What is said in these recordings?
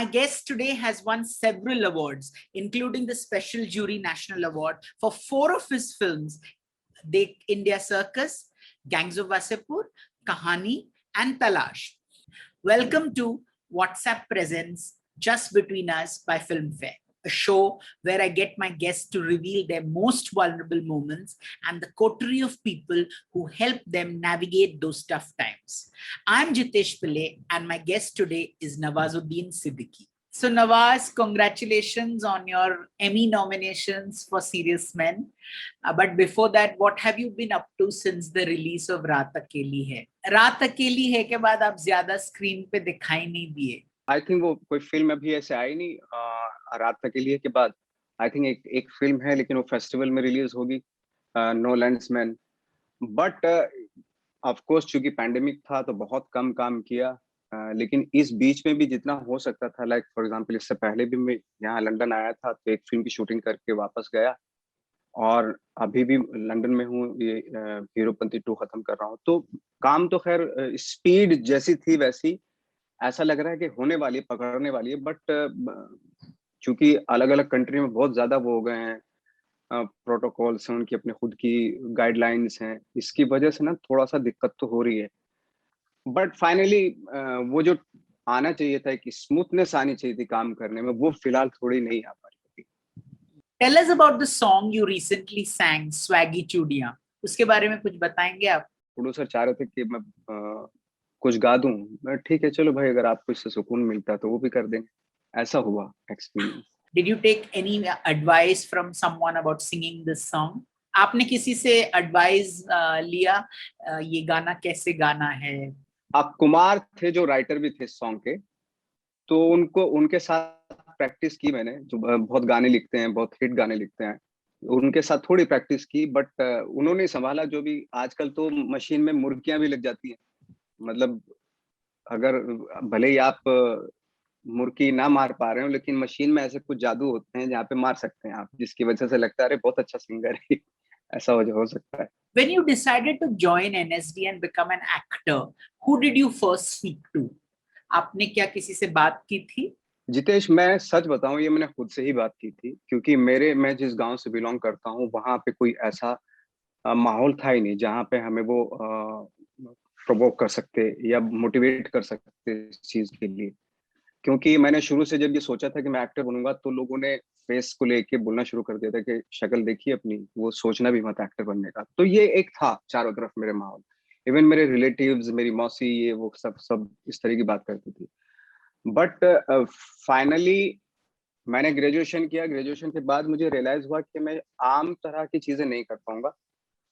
My guest today has won several awards, including the Special Jury National Award for 4 of his films, The India Circus, Gangs of Wasseypur, Kahani, and Talash. Welcome to WhatsApp Presents Just Between Us by Filmfare, a show where I get my guests to reveal their most vulnerable moments and the coterie of people who help them navigate those tough times. I'm Jitesh Pillai, and my guest today is Nawazuddin Siddiqui. So Nawaz, congratulations on your Emmy nominations for Serious Men. But before that, what have you been up to since the release of Raat Akeli Hai? Raat Akeli Hai के बाद आप ज़्यादा screen पे दिखाई नहीं दिए. I think वो कोई फिल्म अभी ऐसे आई नहीं रात तक के लिए के बाद. आई थिंक एक फिल्म है, लेकिन वो फेस्टिवल में रिलीज होगी, no landsman. But of course चूंकि पैंडेमिक था तो बहुत कम काम किया, लेकिन इस बीच में भी जितना हो सकता था, लाइक फॉर एग्जांपल इससे पहले भी मैं यहाँ लंदन आया था तो एक फिल्म की शूटिंग करके वापस गया, और अभी भी लंदन में हूँ, ये हीरोपंती 2 खत्म कर रहा हूँ. तो काम तो खैर स्पीड जैसी थी वैसी ऐसा लग रहा है कि होने वाली है, पकड़ने वाली है. बट चूंकि अलग अलग कंट्री में बहुत ज्यादा वो हो गए हैं, प्रोटोकॉल्स हैं, उनकी अपने खुद की गाइडलाइंस हैं, इसकी वजह से ना थोड़ा सा दिक्कत तो हो रही है. बट फाइनली वो जो आना चाहिए था, एक स्मूथनेस आनी चाहिए थी काम करने में, वो फिलहाल थोड़ी नहीं आ पा रही. Tell us about the song you recently sang, Swaggy Chudiyan. उसके बारे में कुछ बताएंगे आप? प्रोड्यूसर चाह रहे थे कि मैं कुछ गा दूं. मैं ठीक है, चलो भाई, अगर आपको इससे सुकून मिलता है तो वो भी कर देंगे. ऐसा हुआ experience. Did you take any advice from someone about singing this song? आपने किसी से एडवाइस लिया ये गाना कैसे गाना है? आप कुमार थे जो राइटर भी थे सॉन्ग के, तो उनके साथ प्रैक्टिस की मैंने, जो बहुत गाने लिखते हैं, बहुत हिट गाने लिखते हैं. उनके साथ थोड़ी प्रैक्टिस की, बट उन्होंने संभाला. जो भी आजकल तो मशीन में मुर्गियां भी लग जाती हैं, मतलब अगर भले ही आप मुर्गी ना मार पा रहे हो, लेकिन मशीन में ऐसे कुछ जादू होते हैं जहाँ पे मार सकते हैं आप, जिसकी वजह से लगता है अरे बहुत अच्छा सिंगर है. ऐसा हो सकता है. When you decided to join NSD and become an actor, who did you first speak to? आपने क्या किसी से बात की थी? जितेश, मैं सच बताऊं, ये मैंने खुद से ही बात की थी, क्योंकि मैं जिस गांव से बिलोंग करता हूं, वहां पे कोई ऐसा माहौल था ही नहीं जहाँ पे हमें वो प्रोवोक कर सकते या मोटिवेट कर सकते इस चीज के लिए. क्योंकि मैंने शुरू से जब ये सोचा था कि मैं एक्टर बनूंगा, तो लोगों ने फेस को लेके बोलना शुरू कर दिया था कि शक्ल देखिए अपनी, वो सोचना भी मत एक्टर बनने का. तो ये एक था चारों तरफ मेरे माहौल. इवन मेरे रिलेटिव्स, मेरी मौसी, ये वो सब इस तरह की बात करती थी. बट फाइनली मैंने ग्रेजुएशन किया. ग्रेजुएशन के बाद मुझे रियलाइज हुआ कि मैं आम तरह की चीजें नहीं कर पाऊंगा,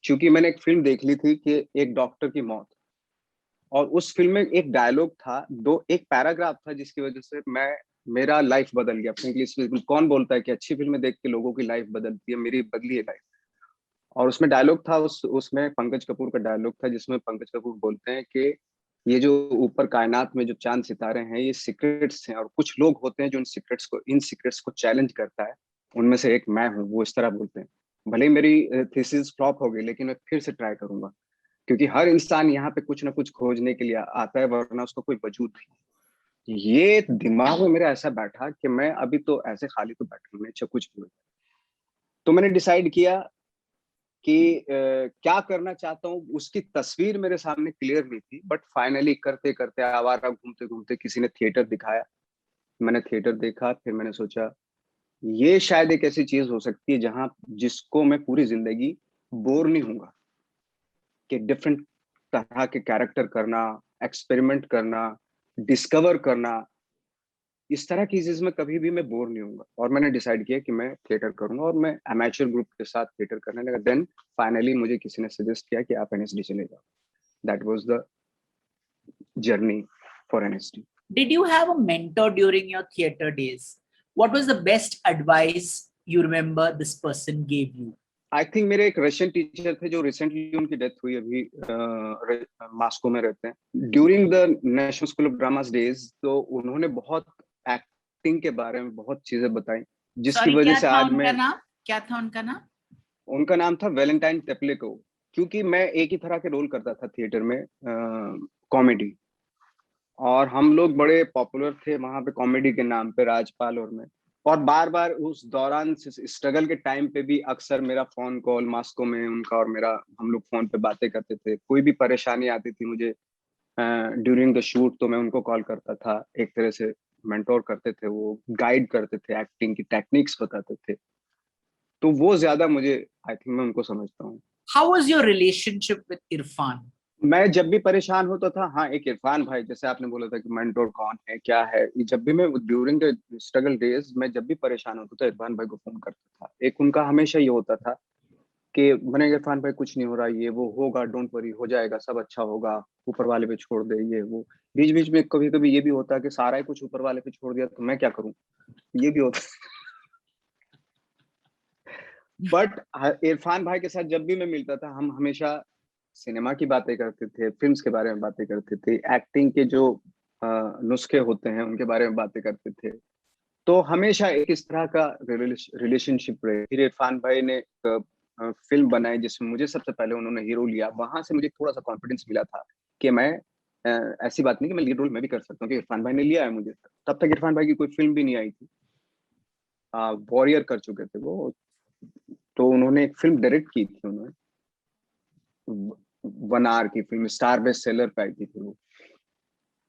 क्योंकि मैंने एक फिल्म देख ली थी कि एक डॉक्टर की मौत, और उस फिल्म में एक डायलॉग था, एक पैराग्राफ था, जिसकी वजह से मेरा लाइफ बदल गया. फ्रेंकली, कौन बोलता है कि अच्छी फिल्में देख के लोगों की लाइफ बदलती है? मेरी बदली है लाइफ. और उसमें डायलॉग था, उसमें पंकज कपूर का डायलॉग था, जिसमें पंकज कपूर बोलते हैं कि ये जो ऊपर कायनात में जो चांद सितारे हैं, ये सीक्रेट्स हैं, और कुछ लोग होते हैं जो इन सीक्रेट्स को चैलेंज करता है. उनमें से एक मैं हूँ. वो इस तरह बोलते हैं. भले ही मेरी थीसिस फ्लॉप हो गई, लेकिन मैं फिर से ट्राई करूंगा, क्योंकि हर इंसान यहाँ पे कुछ ना कुछ खोजने के लिए आता है, वरना उसका कोई वजूद नहीं. ये दिमाग में मेरा ऐसा बैठा कि मैं अभी तो ऐसे खाली तो बैठा हूँ, कुछ भी. तो मैंने डिसाइड किया कि क्या करना चाहता हूँ. उसकी तस्वीर मेरे सामने क्लियर नहीं थी, बट फाइनली करते करते, आवारा घूमते घूमते, किसी ने थिएटर दिखाया. मैंने थिएटर देखा. फिर मैंने सोचा ये शायद एक ऐसी चीज हो सकती है जहां जिसको मैं पूरी जिंदगी बोर नहीं होऊंगा, कि डिफरेंट तरह के कैरेक्टर करना, एक्सपेरिमेंट करना, डिस्कवर करना, इस तरह की चीज में कभी भी मैं बोर नहीं होऊंगा. और मैंने डिसाइड किया कि मैं थिएटर करूंगा, और मैं अमेचर ग्रुप के साथ थिएटर करने लगा. देन फाइनली मुझे किसी ने सजेस्ट किया कि आप एनएसडी चले जाओ. That was the journey for NSD. Did you have a mentor during your theater days? What was the best advice you remember this person gave you? I think मेरे एक रशियन टीचर थे, जो recently उनकी death हुई, अभी Moscow में रहते हैं. During the national school of dramas days, तो उन्होंने बहुत एक्टिंग के बारे में बहुत चीजें बताई, जिसकी वजह से आज मैं. क्या था उनका नाम? उनका नाम था वैलेंटाइन टेप्लेको. क्योंकि मैं एक ही तरह के रोल करता था थिएटर में, कॉमेडी. और हम लोग बड़े पॉपुलर थे वहां पे कॉमेडी के नाम पे, राजपाल और मैं। और बार बार उस दौरान स्ट्रगल के टाइम पे भी अक्सर मेरा फोन कॉल मास्को में उनका और मेरा, हम लोग फोन पे बातें करते थे। कोई भी परेशानी आती थी मुझे ड्यूरिंग द शूट तो मैं उनको कॉल करता था। एक तरह से मेंटोर करते थे, वो गाइड करते थे, एक्टिंग की टेक्निक्स बताते थे। तो वो ज्यादा मुझे, आई थिंक मैं उनको समझता हूँ। How was your relationship with Irfan? मैं जब भी परेशान होता था, हाँ, एक इरफान भाई, जैसे आपने बोला था कि मेंटोर कौन है क्या है, ये जब भी मैं ड्यूरिंग द स्ट्रगल डेज मैं जब भी परेशान होता था इरफान भाई को फोन करता था। एक उनका हमेशा ये होता था कि मैंने, इरफान भाई कुछ नहीं हो रहा, ये वो होगा, डोंट वरी, हो जाएगा, सब अच्छा होगा, ऊपर वाले पे छोड़ दे, ये वो। बीच बीच में कभी कभी ये भी होता है कि सारा ही कुछ ऊपर वाले पे छोड़ दिया तो मैं क्या करूं, ये भी होता। बट इरफान भाई के साथ जब भी मैं मिलता था, हम हमेशा सिनेमा की बातें करते थे, फिल्म्स के बारे में बातें करते थे, एक्टिंग के जो नुस्खे होते हैं उनके बारे में बातें करते थे। तो हमेशा एक इस तरह का रिलेशनशिप रहे। फिर इरफान भाई ने एक फिल्म बनाई जिसमें मुझे सबसे पहले उन्होंने हीरो लिया। वहां से मुझे थोड़ा सा कॉन्फिडेंस मिला था कि मैं, ऐसी बात नहीं कि मैं लीड रोल मैं भी कर सकता हूँ, कि इरफान भाई ने लिया है मुझे। तब तक इरफान भाई की कोई फिल्म भी नहीं आई थी, वॉरियर कर चुके थे वो। तो उन्होंने एक फिल्म डायरेक्ट की थी उन्होंने, वन आवर की फिल्म, स्टार बेस्ट सेलर पे आई थी फिर वो।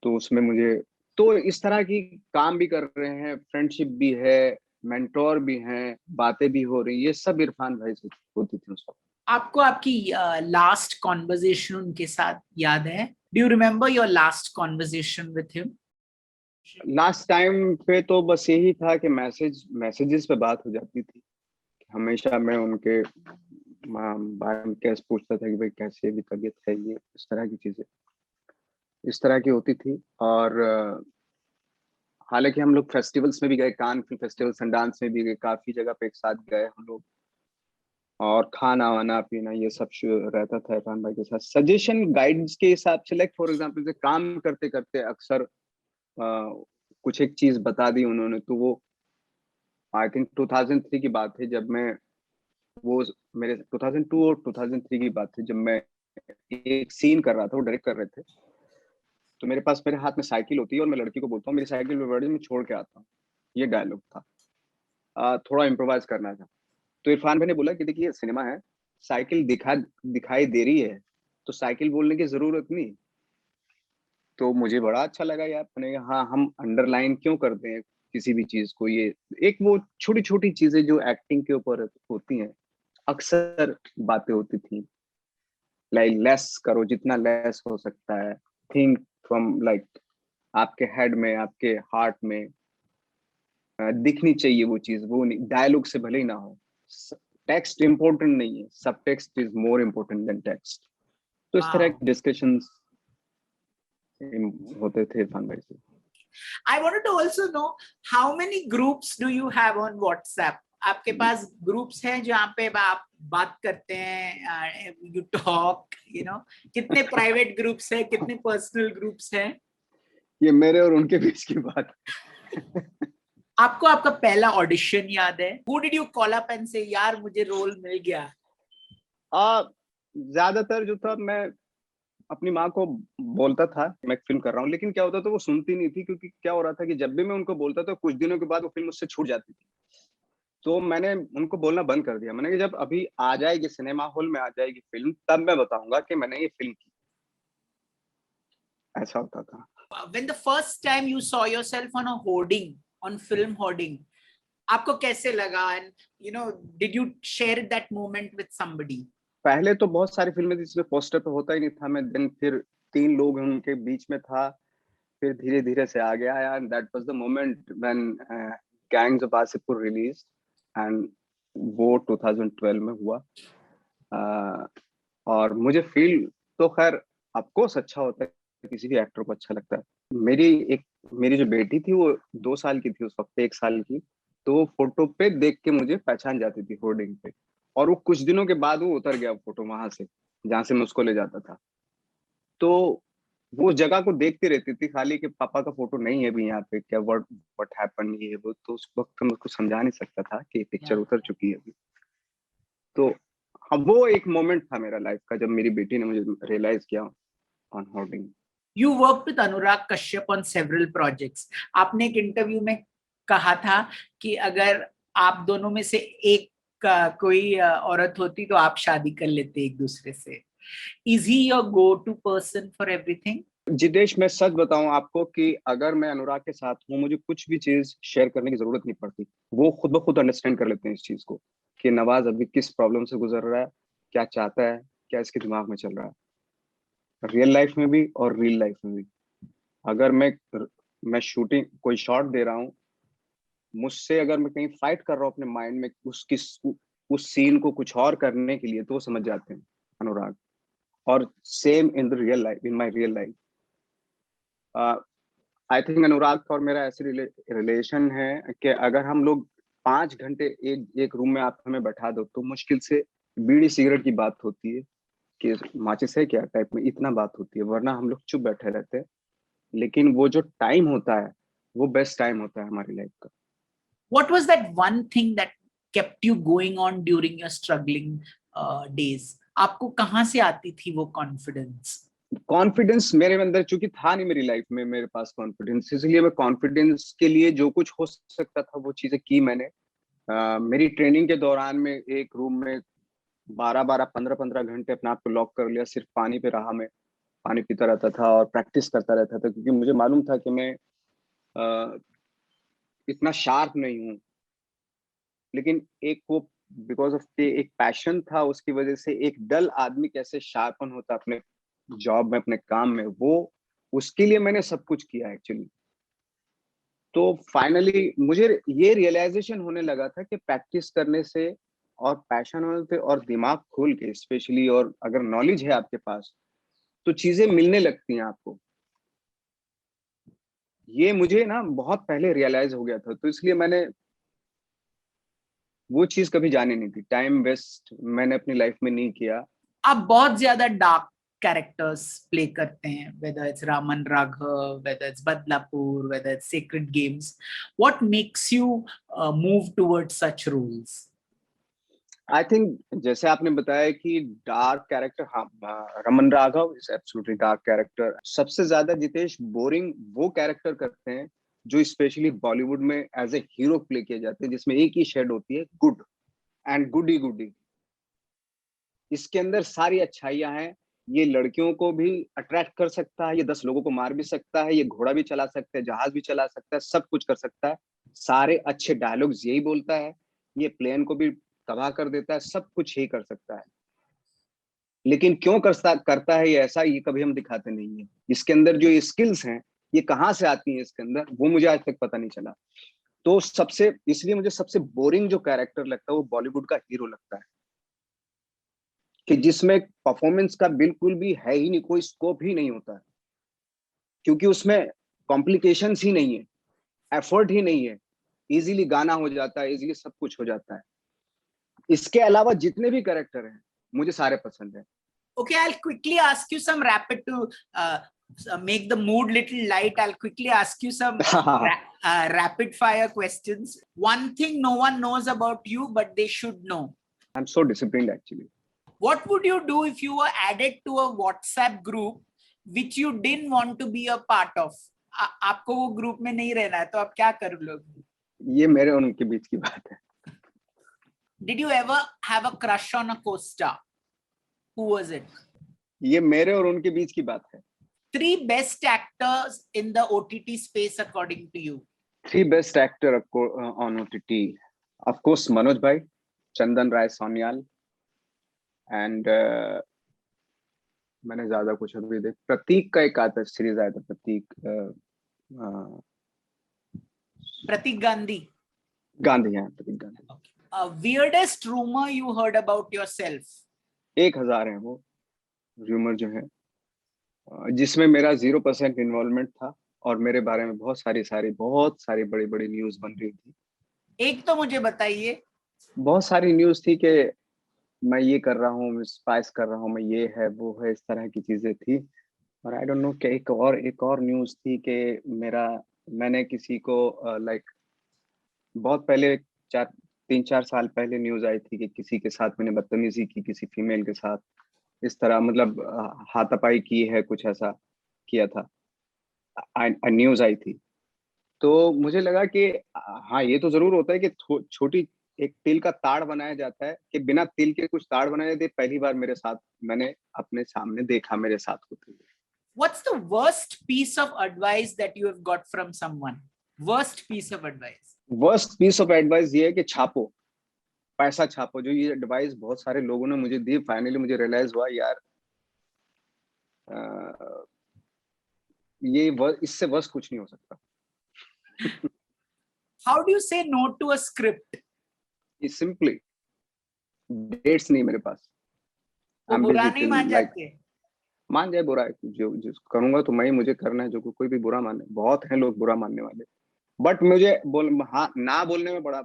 तो उसमें मुझे, तो इस तरह की काम भी कर रहे हैं, फ्रेंडशिप भी है, मेंटोर भी हैं, बातें भी हो रही, ये सब इरफान भाई से होती थी उस वक्त। आपको आपकी लास्ट कॉन्वर्जेशन उनके साथ याद है? Do you remember your last conversation with him? Last time पे तो बस यही था कि मैसेजेस पे बात हो जाती थी। हमेशा मैं उनके बारे में कैसे पूछता था कि भाई कैसे भी तबीयत है, ये इस तरह की चीजें इस तरह की होती थी। और हालांकि हम लोग फेस्टिवल्स में भी गए, कान फिल्म फेस्टिवल, सनडांस में भी गए, काफी जगह पे एक साथ गए हम लोग। और खाना वाना पीना ये सब रहता था इरफान भाई के साथ। सजेशन गाइड्स के हिसाब से, लाइक फॉर एग्जांपल से काम करते करते अक्सर कुछ एक चीज बता दी उन्होंने, तो वो आई थिंक 2003 की बात है जब मैं, वो मेरे 2002 और 2003 की बात है जब मैं एक सीन कर रहा था, वो डायरेक्ट कर रहे थे। तो मेरे पास, मेरे हाथ में साइकिल होती है और मैं लड़की को बोलता हूँ मेरी साइकिल में बैठ जा, मैं छोड़ के आता हूँ। ये डायलॉग था। थोड़ा इम्प्रोवाइज करना था। तो इरफान भाई ने बोला कि देखिए सिनेमा है, साइकिल दिखाई दे रही है, तो साइकिल बोलने की जरूरत नहीं। तो मुझे बड़ा अच्छा लगा यार, मैंने कहा हाँ, हम अंडरलाइन क्यों करते हैं किसी भी चीज को। ये एक वो छोटी छोटी चीजें जो एक्टिंग के ऊपर होती हैं, अक्सर बातें होती थी, लाइक लेस करो जितना लेस हो सकता है, थिंक फ्रॉम लाइक आपके हेड में, आपके हार्ट में दिखनी चाहिए वो चीज, वो डायलॉग से भले ही ना हो। टेक्स्ट इंपॉर्टेंट नहीं है, सब text is more important then text. तो इस तरह Wow. के डिस्कशंस होते थे इरफान भाई से। I wanted to also know how many groups do you have on WhatsApp? आपके पास ग्रुप्स हैं जहाँ पे आप बात करते हैं, यू टॉक, कितने प्राइवेट ग्रुप्स हैं, कितने पर्सनल ग्रुप्स हैं? ये मेरे और उनके बीच की बात है। आपको आपका पहला ऑडिशन याद है? Who did you call up and say यार मुझे रोल मिल गया? आ ज्यादातर जो था, मैं अपनी माँ को बोलता था कि मैं एक फिल्म कर रहा हूँ, लेकिन क्या होता था वो सुनती नहीं थी, क्योंकि क्या हो रहा था कि जब भी मैं उनको बोलता था कुछ दिनों के बाद वो फिल्म मुझसे छूट जाती थी। तो मैंने उनको बोलना बंद कर दिया। मैंने कि जब अभी आ जाएगी, सिनेमा हॉल में आ जाएगी फिल्म, तब मैं बताऊंगा कि मैंने ये फिल्म की। ऐसा होता था। When the first time you saw yourself on a hoarding, on film hoarding, आपको कैसे लगा? And did you share that moment with somebody? पहले तो बहुत सारी फिल्में थी जिसमें पोस्टर पे होता ही नहीं था मैं, दिन फिर तीन लोग उनके बीच में था, फिर धीरे धीरे से आ गया। And that was the moment when gangs of Wasseypur release. And वो 2012 में हुआ। uh, और मुझे फील, तो खैर ऑफकोर्स अच्छा होता है, किसी भी एक्टर को अच्छा लगता है। मेरी एक मेरी जो बेटी थी वो 2 साल की थी उस वक्त, 1 साल की। तो वो फोटो पे देख के मुझे पहचान जाती थी होर्डिंग पे। और वो कुछ दिनों के बाद वो उतर गया फोटो वहां से, जहां से मैं उसको ले जाता था। तो वो जगह को देखती रहती थी खाली, कि पापा का फोटो नहीं है अभी यहाँ पे, क्या व्हाट व्हाट हैपन, ये वो। तो उस वक्त मैं उसको समझा नहीं सकता था कि पिक्चर Yeah. उतर चुकी है अभी। तो हाँ, वो एक मोमेंट था मेरा लाइफ का जब मेरी बेटी ने मुझे रियलाइज किया on hoarding. You worked with Anurag Kashyap on several projects. आपने एक इंटरव्यू में कहा था कि अगर आप दोनों में से एक कोई औरत होती तो आप शादी कर लेते एक दूसरे से. Is he your go-to person for everything? Jitesh, मैं सच बताऊं आपको कि अगर मैं अनुराग के साथ हूं, मुझे कुछ भी चीज शेयर करने की जरूरत नहीं पड़ती. वो खुद ब खुद अंडरस्टैंड कर लेते हैं इस चीज को कि नवाज अभी किस प्रॉब्लम से गुजर रहा है, क्या चाहता है, क्या इसके दिमाग में चल रहा है, रियल लाइफ में भी और रियल लाइफ में भी. अगर मैं शूटिंग कोई शॉट दे रहा हूँ, मुझसे अगर मैं कहीं फाइट कर रहा हूँ अपने माइंड में उस सीन को कुछ और करने के लिए, तो वो समझ जाते हैं अनुराग. और same in the real life, in my real life. I think Anurag का और मेरा ऐसी रिलेशन है कि अगर हम लोग 5 घंटे एक एक रूम में आप हमें बैठा दो, तो मुश्किल से बीड़ी सिगरेट की बात होती है कि माचिस है क्या टाइप में, इतना बात होती है, वरना हम लोग चुप बैठे रहते हैं. लेकिन वो जो टाइम होता है, वो बेस्ट टाइम होता है हमारी लाइफ का. What was that one thing that kept you going on during your struggling days? आपको कहाँ से आती थी वो कॉन्फिडेंस? कॉन्फिडेंस मेरे अंदर चूंकि था नहीं मेरी लाइफ में मेरे पास कॉन्फिडेंस, इसलिए मैं कॉन्फिडेंस के लिए जो कुछ हो सकता था वो चीजें की मैंने. मेरी ट्रेनिंग के दौरान में एक रूम में 12-12, 15-15 घंटे अपने आप को लॉक कर लिया. सिर्फ पानी पे रहा, मैं पानी पीता रहता था और प्रैक्टिस करता रहता था, क्योंकि मुझे मालूम था कि मैं इतना शार्प नहीं हूँ. लेकिन एक वो बिकॉज ऑफ एक पैशन था, उसकी वजह से एक डल आदमी कैसे शार्पन होता अपने जॉब में, अपने काम में, वो उसके लिए मैंने सब कुछ किया एक्चुअली. तो फाइनली मुझे ये रियलाइजेशन होने लगा था कि प्रैक्टिस करने से और पैशन होने से और दिमाग खोल के स्पेशली, और अगर नॉलेज है आपके पास, तो चीजें मिलने लगती हैं आपको. ये मुझे ना बहुत पहले रियलाइज हो गया था, तो इसलिए मैंने वो चीज कभी जानी नहीं थी. टाइम वेस्ट मैंने अपनी लाइफ में नहीं किया. आप बहुत ज्यादा डार्क कैरेक्टर्स प्ले करते हैं, whether it's Raman Raghav, whether it's Badlapur, whether it's Sacred Games. What makes you move towards such roles? I think जैसे आपने बताया कि डार्क कैरेक्टर, हाँ, Raman Raghav is absolutely dark character. सबसे ज्यादा जितेश बोरिंग वो कैरेक्टर करते हैं जो स्पेशली बॉलीवुड में एज ए हीरो प्ले किए जाते हैं, जिसमें एक ही शेड होती है, गुड एंड गुडी गुडी. इसके अंदर सारी अच्छाइयां हैं. ये लड़कियों को भी अट्रैक्ट कर सकता है, ये 10 लोगों को मार भी सकता है, ये घोड़ा भी चला सकता है, जहाज भी चला सकता है, सब कुछ कर सकता है. सारे अच्छे डायलॉग्स यही बोलता है. ये प्लेन को भी तबाह कर देता है, सब कुछ ही कर सकता है. लेकिन क्यों करता है ये ऐसा, ये कभी हम दिखाते नहीं है. इसके अंदर जो ये स्किल्स हैं, ये कहाँ से आती हैं इसके अंदर, वो मुझे आज तक पता नहीं चला. तो सबसे इसलिए मुझे सबसे बोरिंग जो कैरेक्टर लगता है वो बॉलीवुड का हीरो लगता है, कि जिसमें परफॉर्मेंस का बिल्कुल भी है ही नहीं, कोई स्कोप ही नहीं होता है, क्योंकि उसमें कॉम्प्लिकेशंस ही नहीं है, एफर्ट ही नहीं है. इजीली गाना हो जाता है, इजीली सब कुछ हो जाता है. इसके अलावा जितने भी कैरेक्टर हैं मुझे सारे पसंद है. Okay, I'll quickly ask you some rapid to make the mood little light. I'll quickly ask you some rapid fire questions. One thing no one knows about you, but they should know. I'm so disciplined actually. What would you do if you were added to a WhatsApp group which you didn't want to be a part of? आपको वो group में नहीं रहना है, तो आप क्या कर लोगे? ये मेरे और उनके बीच की बात है. Did you ever have a crush on a co-star? Who was it? ये मेरे और उनके बीच की बात है. 3 best actors in the OTT space according to you. 3 best actor on OTT. Of course, Manoj Bhai, Chandan Rai Sonyal, and मैंने ज्यादा कुछ अभी देख, प्रतीक का एक आता सीरीज आया था, प्रतीक गांधी. गांधी है, प्रतीक Gandhi. Weirdest rumor you heard about yourself? 1000 है वो रूमर जो है, जिसमें मेरा 0% इन्वॉल्वमेंट था, और मेरे बारे में बहुत सारी बड़ी बड़ी न्यूज बन रही थी. एक तो मुझे बताइए. बहुत सारी न्यूज थी कि मैं ये कर रहा हूँ, मैं स्पाइस कर रहा हूँ, मैं ये है वो है, इस तरह की चीजें थी. और आई डोंट नो कि एक और न्यूज थी कि मैंने किसी को लाइक बहुत पहले 3-4 साल पहले न्यूज आई थी कि किसी के साथ मैंने बदतमीजी की, किसी फीमेल के साथ, इस तरह मतलब हाथापाई की है, कुछ ऐसा. किया था, न्यूज आई थी, तो मुझे लगा कि हाँ ये तो जरूर होता है कि छोटी एक तिल का ताड़ बनाया जाता है, कि बिना तिल के कुछ ताड़ बनाए जाते। पहली बार मेरे साथ, मैंने अपने सामने देखा मेरे साथ होते हुए। What's the worst piece of advice that you have got from someone? Worst piece of advice. Worst piece of advice ये है कि छापो, पैसा छापो। जो ये एडवाइस बहुत सारे लोगों ने मुझे दी, फाइनली मुझे रियलाइज हुआ यार इससे वर्स कुछ नहीं हो सकता। How do you say no to a script? ये सिंपली डेट्स नहीं मेरे पास। वो I'm बुरा busy नहीं till मान like जाते? मान जाए बुरा है, जो करूंगा तो मैं ही, मुझे करना है। जो कोई भी बुरा माने, बहुत हैं लोग बुरा मानने वाले, बट मुझे हाँ ना बोलने में बड़ा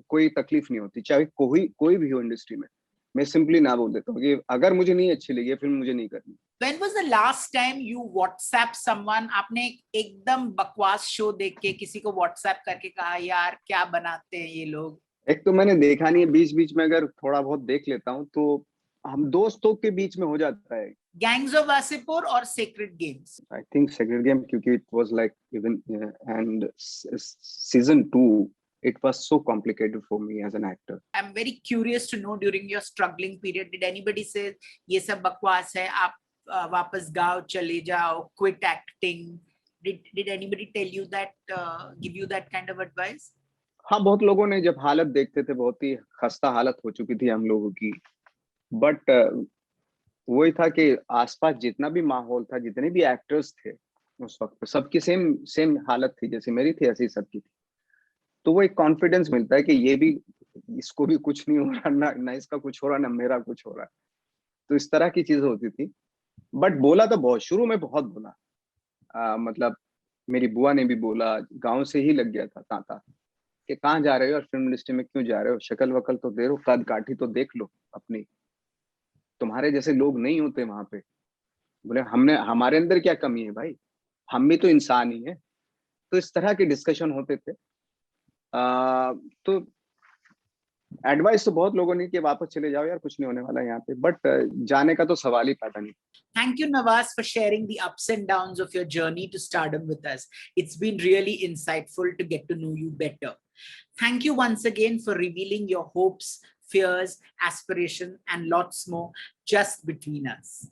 कोई तकलीफ नहीं होती, चाहे कोई भी हो इंडस्ट्री में। मैं सिंपली ना बोल देता हूँ कि अगर मुझे नहीं अच्छी लगी फिल्म, मुझे नहीं करनी। When was the last time you WhatsApp someone? आपने एकदम बकवास शो देख के किसी को WhatsApp करके कहा यार क्या बनाते हैं ये लोग? एक तो मैंने देखा नहीं है, बीच बीच में अगर थोड़ा बहुत देख लेता हूँ तो हम दोस्तों के बीच में हो जाता है। Gangs of Wasseypur or Sacred Games? I think sacred game, क्योंकि it was like even and season 2 it was so complicated for me as an actor. I'm very curious to know during your struggling period, did anybody say ये सब बकवास है, आप वापस गाँव चले जाओ, quit acting? Did anybody tell you that, give you that kind of advice? हाँ, बहुत लोगों ने, जब हालत देखते थे, बहुत ही खस्ता हालत हो चुकी थी हम लोगों की, बट वही था कि आसपास जितना भी माहौल था, जितने भी एक्टर्स थे उस वक्त, सबकी सेम सेम हालत थी, जैसे मेरी थी ऐसी सबकी थी। तो वो एक कॉन्फिडेंस मिलता है कि ये भी, इसको भी कुछ नहीं हो रहा, ना इसका कुछ हो रहा, ना मेरा कुछ हो रहा। तो इस तरह की चीज होती थी। बट बोला तो बहुत, शुरू में बहुत बोला, मतलब मेरी बुआ ने भी बोला, गांव से ही लग गया था तांता कि कहाँ जा रहे हो और फिल्म इंडस्ट्री में क्यों जा रहे हो, शक्ल वकल तो दे लो, कद काठी तो देख लो अपनी, तुम्हारे जैसे लोग नहीं होते वहां पे। बोले हमारे अंदर क्या कमी है भाई, हम भी तो इंसान ही है। तो इस तरह के डिस्कशन होते थे। तो एडवाइस तो बहुत लोगों ने कि वापस चले जाओ यार, कुछ नहीं होने वाला यहाँ पे, बट जाने का तो सवाल ही पैदा नहीं। Thank you, Nawaz, for sharing the ups and downs of your journey to stardom with us. It's been really insightful to get to know you better. Thank you once again for revealing your hopes, fears, aspirations, and lots more just between us.